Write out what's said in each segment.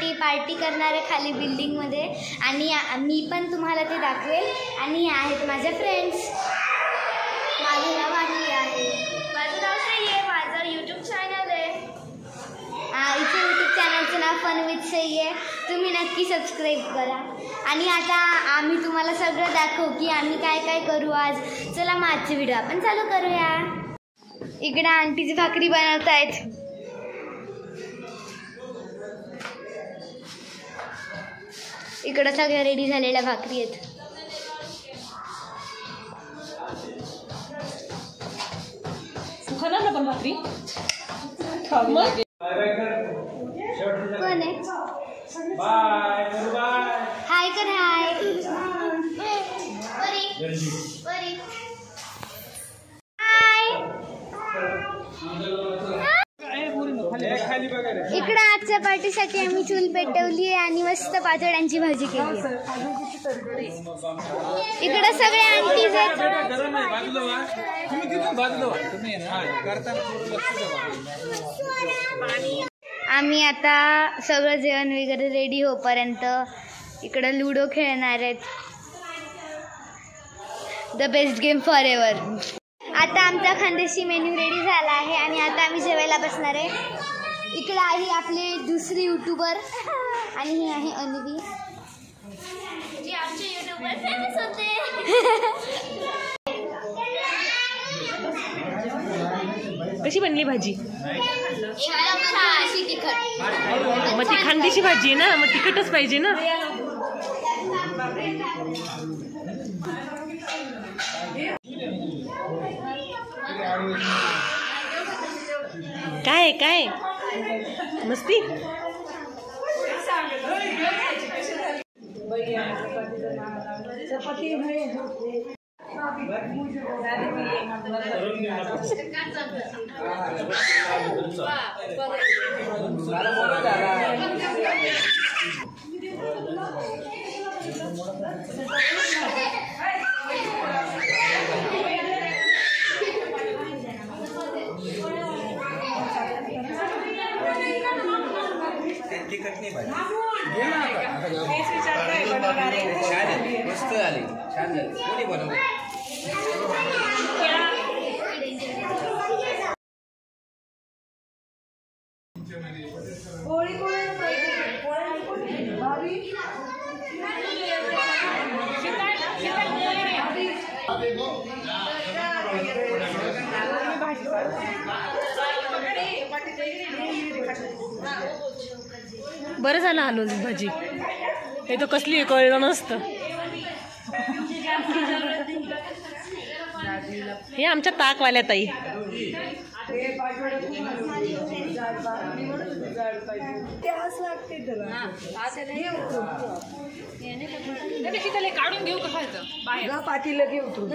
साठी पार्टी करणार आहे खाली बिल्डिंगमध्ये आणि मी पण तुम्हाला ते दाखवेल. आणि आहेत माझ्या फ्रेंड्स. माझं नाव आहे. माझं नाव सई आहे. माझं यूट्यूब चॅनल आहे. इथे यूट्यूब चॅनलचं नाव फन विथ सई आहे. तुम्ही नक्की सबस्क्राईब करा. आणि आता आम्ही तुम्हाला सगळं दाखवू की आम्ही काय काय करू आज. चला मग आजची व्हिडिओ आपण चालू करूया. इकडे आंटीची भाकरी बनवत आहेत. इकडं सगळ्या रेडी झालेल्या भाकरी आहेत. खाणार ना पण भाकरी. कोण आहे? हाय कर. हाय इकडे आजच्या पार्टीसाठी आम्ही चूल पेटवली आहे आणि मस्त पातोड्यांची भाजी केली आहे. इकडे सगळे आंटीज आहेत. आम्ही आता सगळं जेवण वगैरे रेडी होईपर्यंत इकडे लुडो खेळणार आहेत. The best game for ever. आता आमचा खानदेशी मेन्यू रेडी झाला आहे आणि आता आम्ही जेवायला बसणार आहे. इकडे आहे आपले दुसरे यूट्यूबर आणि ही आहे अनवी जी आमचे यूट्यूबर फेमस होते. कशी बनली भाजी? तिखट. मग ती खानदेशी भाजी आहे ना, मग तिखटच पाहिजे ना. काय काय मस्ती. मस्त झाली. छान झाली. कोणी बनवलं? बरं झालं आलो भाजी. हे तर कसली कळलं नसतं. हे आमच्या ताकवाल्या ताई. काढून घेऊ का खायचं बाहेर पातीला घेऊ तू.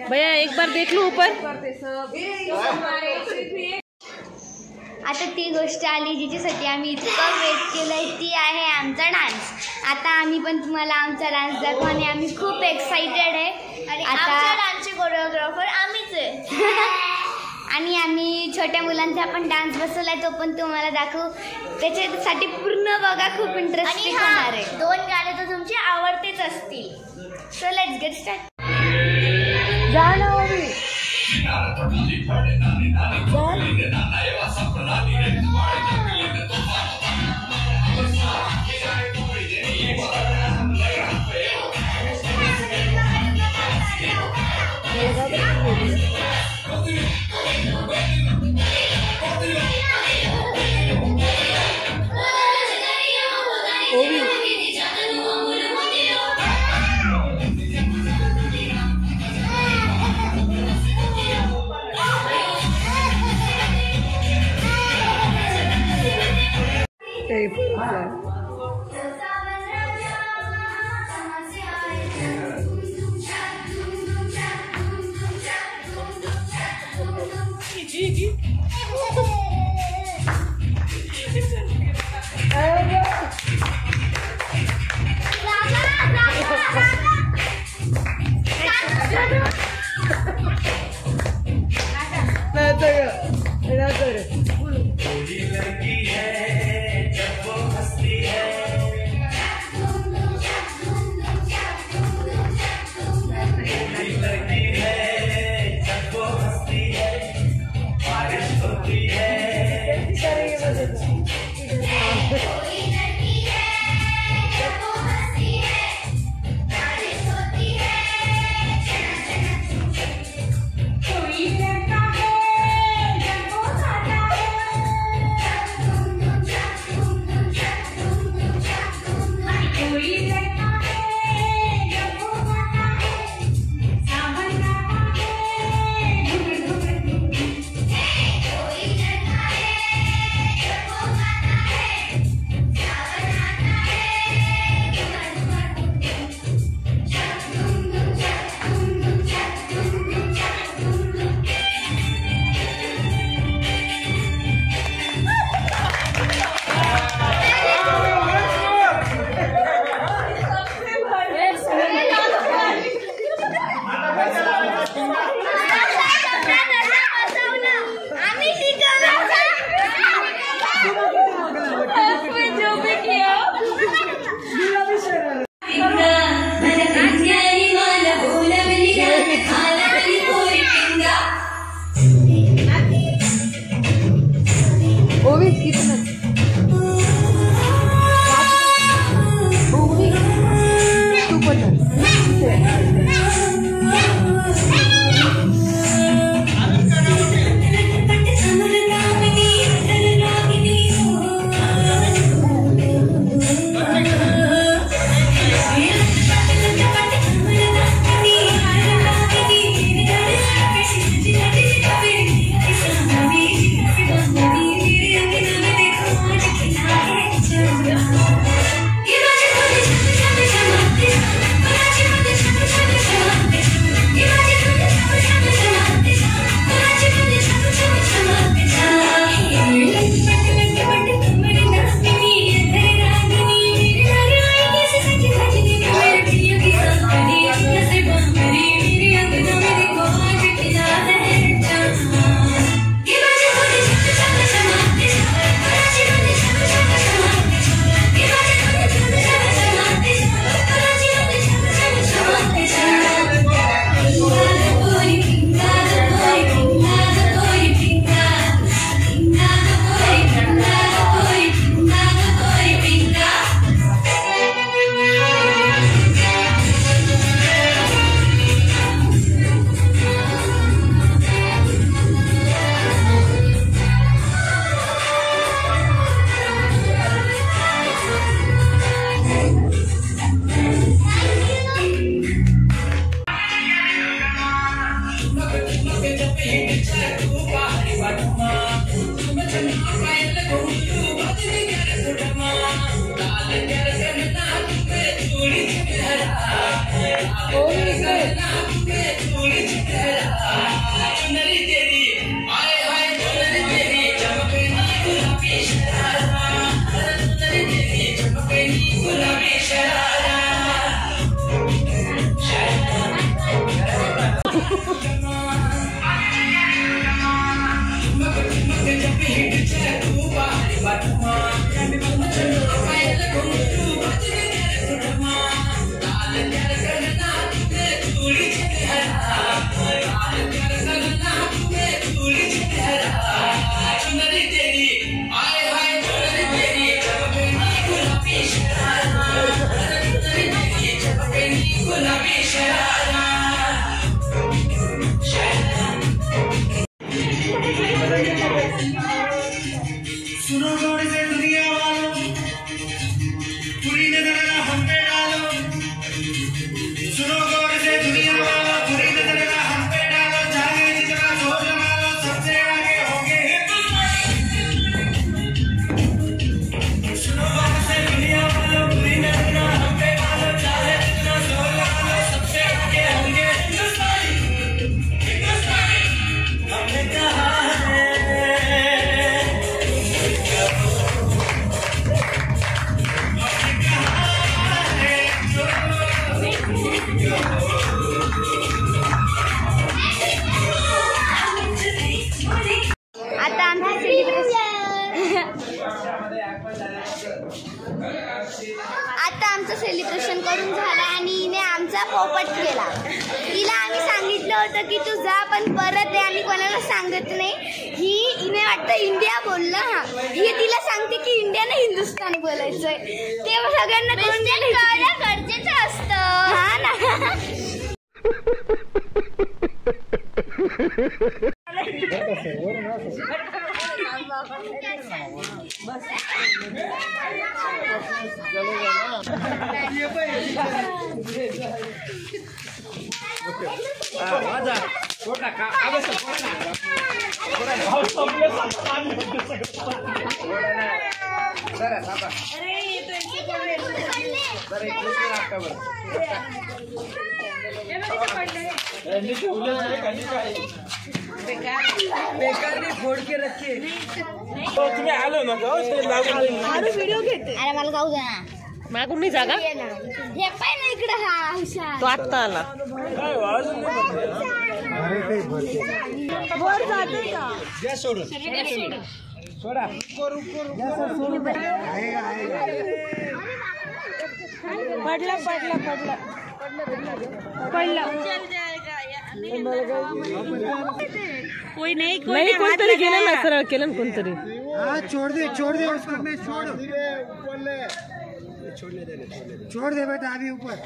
भैया एक बार देख लो ऊपर. आता ती गोष्ट आली जिच्यासाठी आम्ही इतकं वेट केलंय, ती आहे आमचा डान्स. आता आम्ही पण तुम्हाला आमचा डान्स दाखवू आणि आम्ही खूप एक्साइटेड आहे. आणि आमच्या डान्सचे कोरिओग्राफर आम्हीच आहे. आणि आम्ही छोट्या मुलांचा पण डान्स बसवलाय, तो पण तुम्हाला दाखवू. त्याच्यासाठी पूर्ण बघा, खूप इंटरेस्टिंग होणार आहे. 2 गाणे तर तुमचे आवडतेच असतील. So let's get start. पोपट केला. तिला आम्ही सांगितलं होतं की तू जा पण परत आहे, आम्ही कोणाला सांगत नाही. हिने वाटतं इंडिया बोलला. ही तिला सांगते की इंडिया नाही हिंदुस्थान बोलायचंय. तेव्हा सगळ्यांना गरजेचं असतं. हा ना. तुम्ही आलो ना व्हिडिओ घेते. अरे मला जाऊ दे ना. मागून नाही जागा. हे पाय ना इकडं. हा हुशार. तो आत्ता आला. सोडा. कोई नाही कोणतरी गेलं ना, सरळ केलं ना कोणतरी. छोड़ दे उसको. छोड़ दे बेटा अभी ऊपर.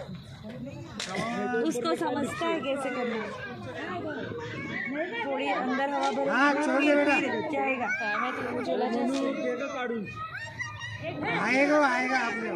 उसको समझता है कैसे करना. थोड़ी अंदर हवा भरो. हाँ छोड़ दे बेटा. जाएगा. आएगा आपने.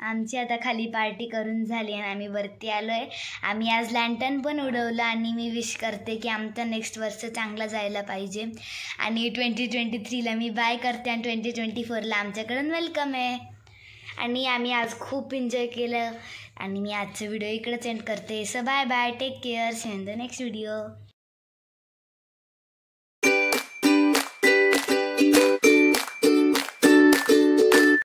आमची आता खाली पार्टी करून झाली आणि आम्ही वरती आलो आहे. आम्ही आज लँटन पण उडवलं आणि मी विश करते की आमचं नेक्स्ट वर्ष चांगला जायला पाहिजे. आणि 2023ला मी बाय करते आणि 2024ला आमच्याकडून वेलकम आहे. आणि आम्ही आज खूप एन्जॉय केलं आणि मी आजचा व्हिडिओ इकडेच एंड करते. So bye bye, take care, see you in the next video.